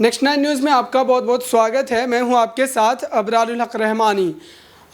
Next 9 news में आपका बहुत बहुत स्वागत है। मैं हूं आपके साथ अबरारुल हक रहमानी।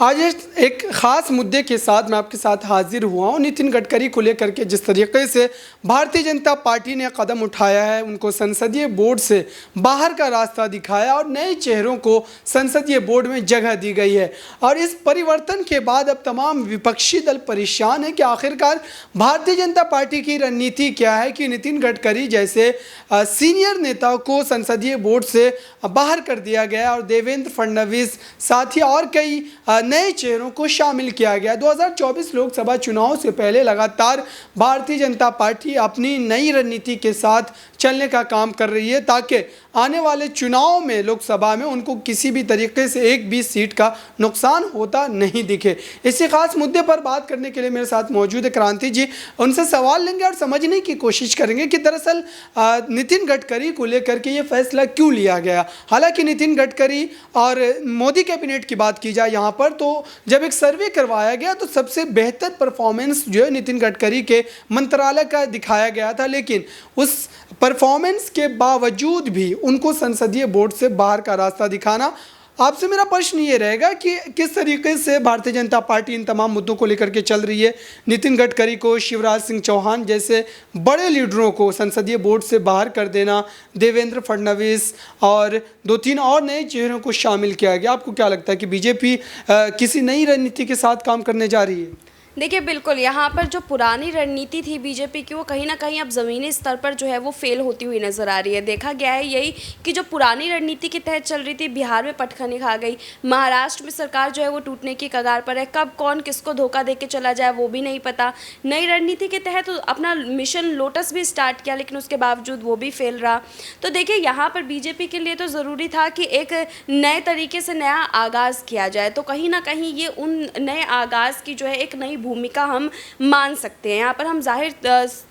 आज एक ख़ास मुद्दे के साथ मैं आपके साथ हाजिर हुआ हूं। नितिन गडकरी को लेकर के जिस तरीके से भारतीय जनता पार्टी ने कदम उठाया है, उनको संसदीय बोर्ड से बाहर का रास्ता दिखाया और नए चेहरों को संसदीय बोर्ड में जगह दी गई है। और इस परिवर्तन के बाद अब तमाम विपक्षी दल परेशान है कि आखिरकार भारतीय जनता पार्टी की रणनीति क्या है कि नितिन गडकरी जैसे सीनियर नेता को संसदीय बोर्ड से बाहर कर दिया गया और देवेंद्र फडणवीस साथ ही और कई नए चेहरों को शामिल किया गया। 2024 लोकसभा चुनाव से पहले लगातार भारतीय जनता पार्टी अपनी नई रणनीति के साथ चलने का काम कर रही है ताकि आने वाले चुनाव में लोकसभा में उनको किसी भी तरीके से एक भी सीट का नुकसान होता नहीं दिखे। इसी खास मुद्दे पर बात करने के लिए मेरे साथ मौजूद है क्रांति जी। उनसे सवाल लेंगे और समझने की कोशिश करेंगे कि दरअसल नितिन गडकरी को लेकर के ये फैसला क्यों लिया गया। हालांकि नितिन गडकरी और मोदी कैबिनेट की बात की जाए यहाँ पर, तो जब एक सर्वे करवाया गया तो सबसे बेहतर परफॉर्मेंस जो है नितिन गडकरी के मंत्रालय का दिखाया गया था, लेकिन उस परफॉर्मेंस के बावजूद भी उनको संसदीय बोर्ड से बाहर का रास्ता दिखाना। आपसे मेरा प्रश्न ये रहेगा कि किस तरीके से भारतीय जनता पार्टी इन तमाम मुद्दों को लेकर के चल रही है। नितिन गडकरी को, शिवराज सिंह चौहान जैसे बड़े लीडरों को संसदीय बोर्ड से बाहर कर देना, देवेंद्र फडणवीस और 2-3 और नए चेहरों को शामिल किया गया। आपको क्या लगता है कि बीजेपी किसी नई रणनीति के साथ काम करने जा रही है? देखिए बिल्कुल, यहाँ पर जो पुरानी रणनीति थी बीजेपी की वो कहीं ना कहीं अब ज़मीनी स्तर पर जो है वो फेल होती हुई नज़र आ रही है। देखा गया है यही कि जो पुरानी रणनीति के तहत चल रही थी, बिहार में पटखनी खा गई, महाराष्ट्र में सरकार जो है वो टूटने की कगार पर है, कब कौन किसको धोखा दे के चला जाए वो भी नहीं पता। नई रणनीति के तहत अपना मिशन लोटस भी स्टार्ट किया लेकिन उसके बावजूद वो भी फेल रहा। तो देखिए यहाँ पर बीजेपी के लिए तो ज़रूरी था कि एक नए तरीके से नया आगाज़ किया जाए, तो कहीं ना कहीं ये उन नए आगाज़ की जो है एक नई भूमिका हम मान सकते हैं। यहाँ पर हम जाहिर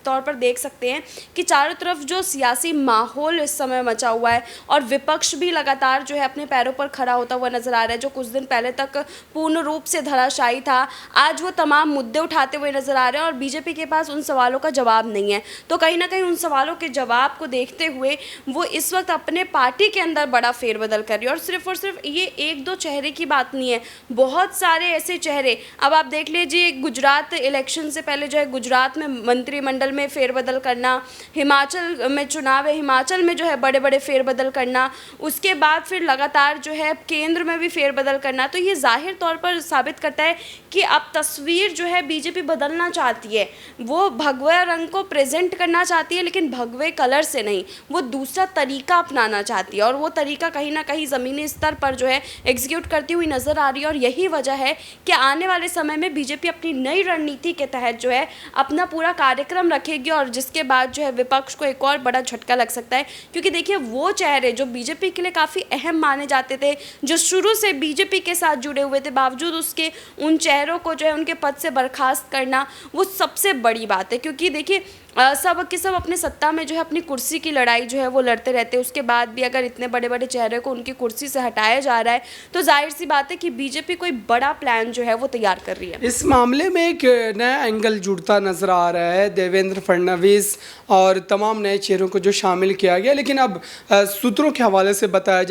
तौर पर देख सकते हैं कि चारों तरफ जो सियासी माहौल इस समय मचा हुआ है और विपक्ष भी लगातार जो है अपने पैरों पर खड़ा होता हुआ नजर आ रहा है। जो कुछ दिन पहले तक पूर्ण रूप से धराशायी था, आज वो तमाम मुद्दे उठाते हुए नजर आ रहे हैं और बीजेपी के पास उन सवालों का जवाब नहीं है। तो कहीं ना कहीं उन सवालों के जवाब को देखते हुए वो इस वक्त अपने पार्टी के अंदर बड़ा फेरबदल कर रही है। और सिर्फ ये 1-2 चेहरे की बात नहीं है, बहुत सारे ऐसे चेहरे। अब आप देख लीजिए, गुजरात इलेक्शन से पहले जो है गुजरात में मंत्रिमंडल में फेरबदल करना, हिमाचल में चुनाव है, हिमाचल में जो है बड़े बड़े फेरबदल करना, उसके बाद फिर लगातार जो है केंद्र में भी फेरबदल करना। तो ये जाहिर तौर पर साबित करता है कि अब तस्वीर जो है बीजेपी बदलना चाहती है। वो भगवे रंग को प्रेजेंट करना चाहती है लेकिन भगवे कलर से नहीं, वो दूसरा तरीका अपनाना चाहती है और वो तरीका कहीं ना कहीं ज़मीनी स्तर पर जो है एग्जीक्यूट करती हुई नज़र आ रही है। और यही वजह है कि आने वाले समय में बीजेपी अपनी नई रणनीति के तहत जो है अपना पूरा कार्यक्रम रखेगी और जिसके बाद जो है विपक्ष को एक और बड़ा झटका लग सकता है। क्योंकि देखिए वो चेहरे जो बीजेपी के लिए काफ़ी अहम माने जाते थे, जो शुरू से बीजेपी के साथ जुड़े हुए थे, बावजूद उसके उन चेहरों को जो है उनके पद से बर्खास्त करना वो सबसे बड़ी बात है। क्योंकि देखिए सब के सब अपने सत्ता में जो है अपनी कुर्सी की लड़ाई जो है वो लड़ते रहते हैं। उसके बाद भी अगर इतने बड़े बड़े चेहरे को उनकी कुर्सी से हटाया जा रहा है तो जाहिर सी बात है कि बीजेपी कोई बड़ा प्लान जो है वो तैयार कर रही है। इस मामले में एक नया एंगल जुड़ता नजर आ रहा है, देवेंद्र फडणवीस और तमाम नए चेहरों को जो शामिल किया गया। लेकिन अब सूत्रों के हवाले से बताया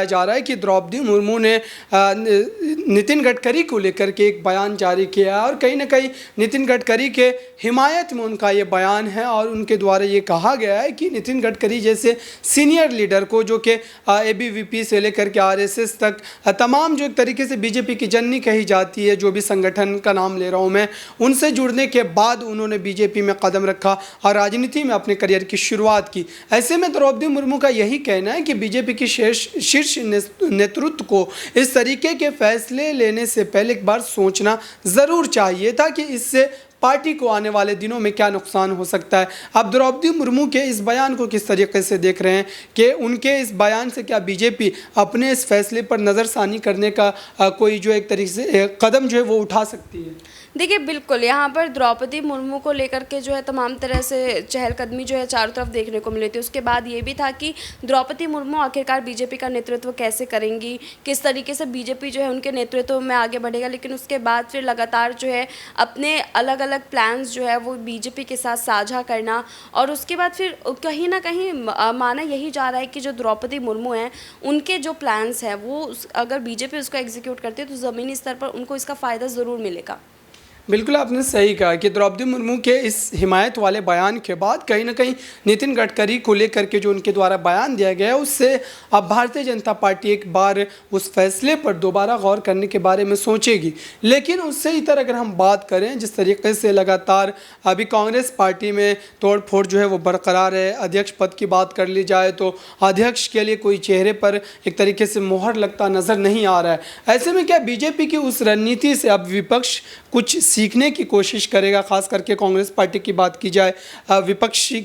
जा रहा है कि द्रौपदी मुर्मू ने नितिन गडकरी को लेकर के एक बयान जारी किया और कहीं ना कहीं नितिन गडकरी के हिमायत में उनका ये बयान है और उनके द्वारा ये कहा गया है कि नितिन गडकरी जैसे सीनियर लीडर को, जो कि एबीवीपी से लेकर के आरएसएस तक तमाम जो एक तरीके से बीजेपी की जननी कही जाती है, जो भी संगठन का नाम ले रहा हूँ मैं, उनसे जुड़ने के बाद उन्होंने बीजेपी में कदम रखा और राजनीति में अपने करियर की शुरुआत की। ऐसे में द्रौपदी मुर्मू का यही कहना है कि बीजेपी की शीर्ष नेतृत्व को इस तरीके के फैसले लेने से पहले एक बार सोचना ज़रूर चाहिए था कि इससे पार्टी को आने वाले दिनों में क्या नुकसान हो सकता है। आप द्रौपदी मुर्मू के इस बयान को किस तरीके से देख रहे हैं कि उनके इस बयान से क्या बीजेपी अपने इस फैसले पर नज़रसानी करने का कोई जो एक तरीके से कदम जो है वो उठा सकती है? देखिए बिल्कुल, यहाँ पर द्रौपदी मुर्मू को लेकर के जो है तमाम तरह से चहलकदमी जो है चारों तरफ देखने को मिली थी। उसके बाद ये भी था कि द्रौपदी मुर्मू आखिरकार बीजेपी का नेतृत्व कैसे करेंगी, किस तरीके से बीजेपी जो है उनके नेतृत्व में आगे बढ़ेगा। लेकिन उसके बाद फिर लगातार जो है अपने अलग अलग प्लान्स जो है वो बीजेपी के साथ साझा करना, और उसके बाद फिर कहीं ना कहीं माना यही जा रहा है कि जो द्रौपदी मुर्मू हैं उनके जो प्लान्स हैं वो अगर बीजेपी उसको एग्जीक्यूट करती है तो ज़मीनी स्तर पर उनको इसका फ़ायदा ज़रूर मिलेगा। बिल्कुल आपने सही कहा कि द्रौपदी मुर्मू के इस हिमायत वाले बयान के बाद कहीं ना कहीं नितिन गडकरी को लेकर के जो उनके द्वारा बयान दिया गया है उससे अब भारतीय जनता पार्टी एक बार उस फैसले पर दोबारा गौर करने के बारे में सोचेगी। लेकिन उससे इतर अगर हम बात करें जिस तरीके से लगातार अभी कांग्रेस पार्टी में तोड़ फोड़ जो है वो बरकरार है, अध्यक्ष पद की बात कर ली जाए तो अध्यक्ष के लिए कोई चेहरे पर एक तरीके से मोहर लगता नज़र नहीं आ रहा है। ऐसे में क्या बीजेपी की उस रणनीति से अब विपक्ष कुछ सीखने की कोशिश करेगा? खास करके कांग्रेस पार्टी की बात की जाए, विपक्षी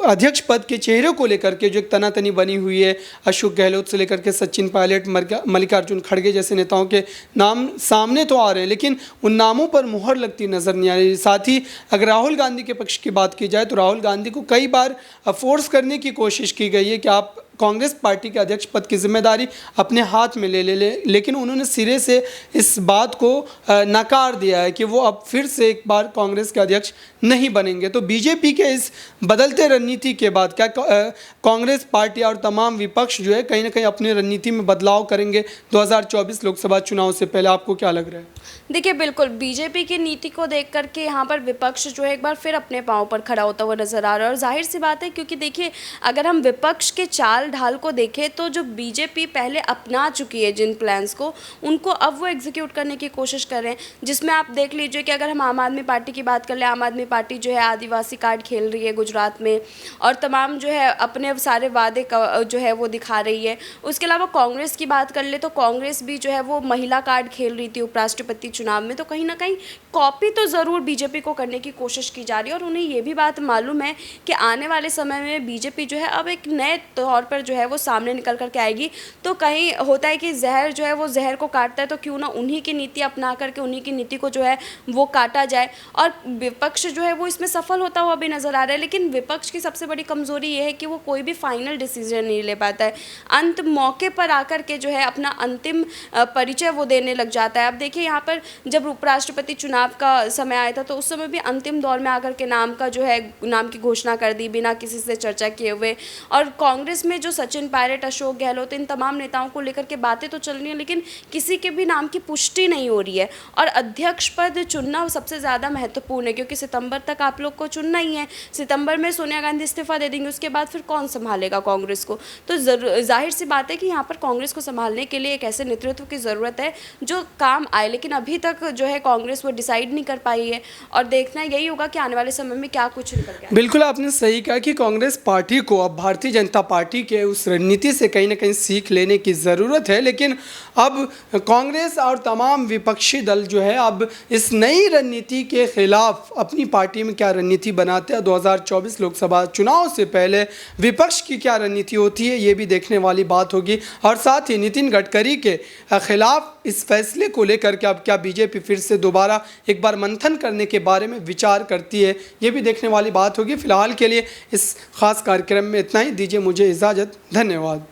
अध्यक्ष पद के चेहरे को लेकर के जो एक तनातनी बनी हुई है, अशोक गहलोत से लेकर के सचिन पायलट, मल्लिकार्जुन खड़गे जैसे नेताओं के नाम सामने तो आ रहे हैं लेकिन उन नामों पर मुहर लगती नज़र नहीं आ रही। साथ ही अगर राहुल गांधी के पक्ष की बात की जाए तो राहुल गांधी को कई बार फोर्स करने की कोशिश की गई है कि आप कांग्रेस पार्टी के अध्यक्ष पद की जिम्मेदारी अपने हाथ में ले लेकिन उन्होंने सिरे से इस बात को नकार दिया है कि वो अब फिर से एक बार कांग्रेस के अध्यक्ष नहीं बनेंगे। तो बीजेपी के इस बदलते रणनीति के बाद क्या कांग्रेस पार्टी और तमाम विपक्ष जो है कहीं ना कहीं अपनी रणनीति में बदलाव करेंगे 2024 लोकसभा चुनाव से पहले? आपको क्या लग रहा है? देखिए, बिल्कुल बीजेपी की नीति को देख करके यहाँ पर विपक्ष जो है एक बार फिर अपने पाँव पर खड़ा होता हुआ नजर आ रहा है, और जाहिर सी बात है क्योंकि देखिए अगर हम विपक्ष के चाल ढाल को देखें तो जो बीजेपी पहले अपना चुकी है जिन प्लान्स को, उनको अब वो एग्जीक्यूट करने की कोशिश कर रहे हैं। जिसमें आप देख लीजिए कि अगर हम आम आदमी पार्टी की बात कर लें, आम आदमी पार्टी जो है आदिवासी कार्ड खेल रही है गुजरात में, और तमाम जो है अपने सारे वादे जो है वो दिखा रही है। उसके अलावा कांग्रेस की बात कर ले तो कांग्रेस भी जो है वो महिला कार्ड खेल रही थी उपराष्ट्रपति चुनाव में। तो कहीं ना कहीं कॉपी तो ज़रूर बीजेपी को करने की कोशिश की जा रही है, और उन्हें ये भी बात मालूम है कि आने वाले समय में बीजेपी जो है अब एक नए तौर पर जो है वो सामने निकल करके आएगी। तो कहीं होता है कि जहर जो है वो जहर को काटता है, तो क्यों ना उन्हीं की नीति अपना करके उन्हीं की नीति को जो है वो काटा जाए, और विपक्ष जो है वो इसमें सफल होता हुआ भी नज़र आ रहा है। लेकिन विपक्ष की सबसे बड़ी कमज़ोरी ये है कि वो कोई भी फाइनल डिसीजन नहीं ले पाता है, अंत मौके पर आकर के जो है अपना अंतिम परिचय वो देने लग जाता है। अब देखिए यहाँ पर जब उपराष्ट्रपति चुनाव का समय आया था तो उस समय भी अंतिम दौर में आकर के नाम की घोषणा कर दी बिना किसी से चर्चा किए हुए। और कांग्रेस में जो सचिन पायलट, अशोक गहलोत, इन तमाम नेताओं को लेकर के बातें तो चल रही हैं लेकिन किसी के भी नाम की पुष्टि नहीं हो रही है। और अध्यक्ष पद चुनना सबसे ज़्यादा महत्वपूर्ण है क्योंकि सितंबर तक आप लोग को चुनना ही है। सितंबर में सोनिया गांधी इस्तीफा दे देंगे, उसके बाद फिर कौन संभालेगा कांग्रेस को? तो जाहिर सी बात है कि यहाँ पर कांग्रेस को संभालने के लिए एक ऐसे नेतृत्व की ज़रूरत है जो काम आए। लेकिन अभी तक जो है कांग्रेस वो डिसाइड नहीं कर पाई है, और देखना यही होगा कि आने वाले समय में क्या कुछ निकल के आए। बिल्कुल आपने सही कहा कि कांग्रेस पार्टी को अब भारतीय जनता पार्टी के उस रणनीति से कहीं ना कहीं सीख लेने की ज़रूरत है। लेकिन अब कांग्रेस और तमाम विपक्षी दल जो है अब इस नई रणनीति के खिलाफ अपनी पार्टी में क्या रणनीति बनाते हैं, 2024 लोकसभा चुनाव से पहले विपक्ष की क्या रणनीति होती है, ये भी देखने वाली बात होगी। और साथ ही नितिन गडकरी के खिलाफ इस फैसले को लेकर के अब क्या बीजेपी फिर से दोबारा एक बार मंथन करने के बारे में विचार करती है, ये भी देखने वाली बात होगी। फिलहाल के लिए इस खास कार्यक्रम में इतना ही। दीजिए मुझे इजाज़त। धन्यवाद।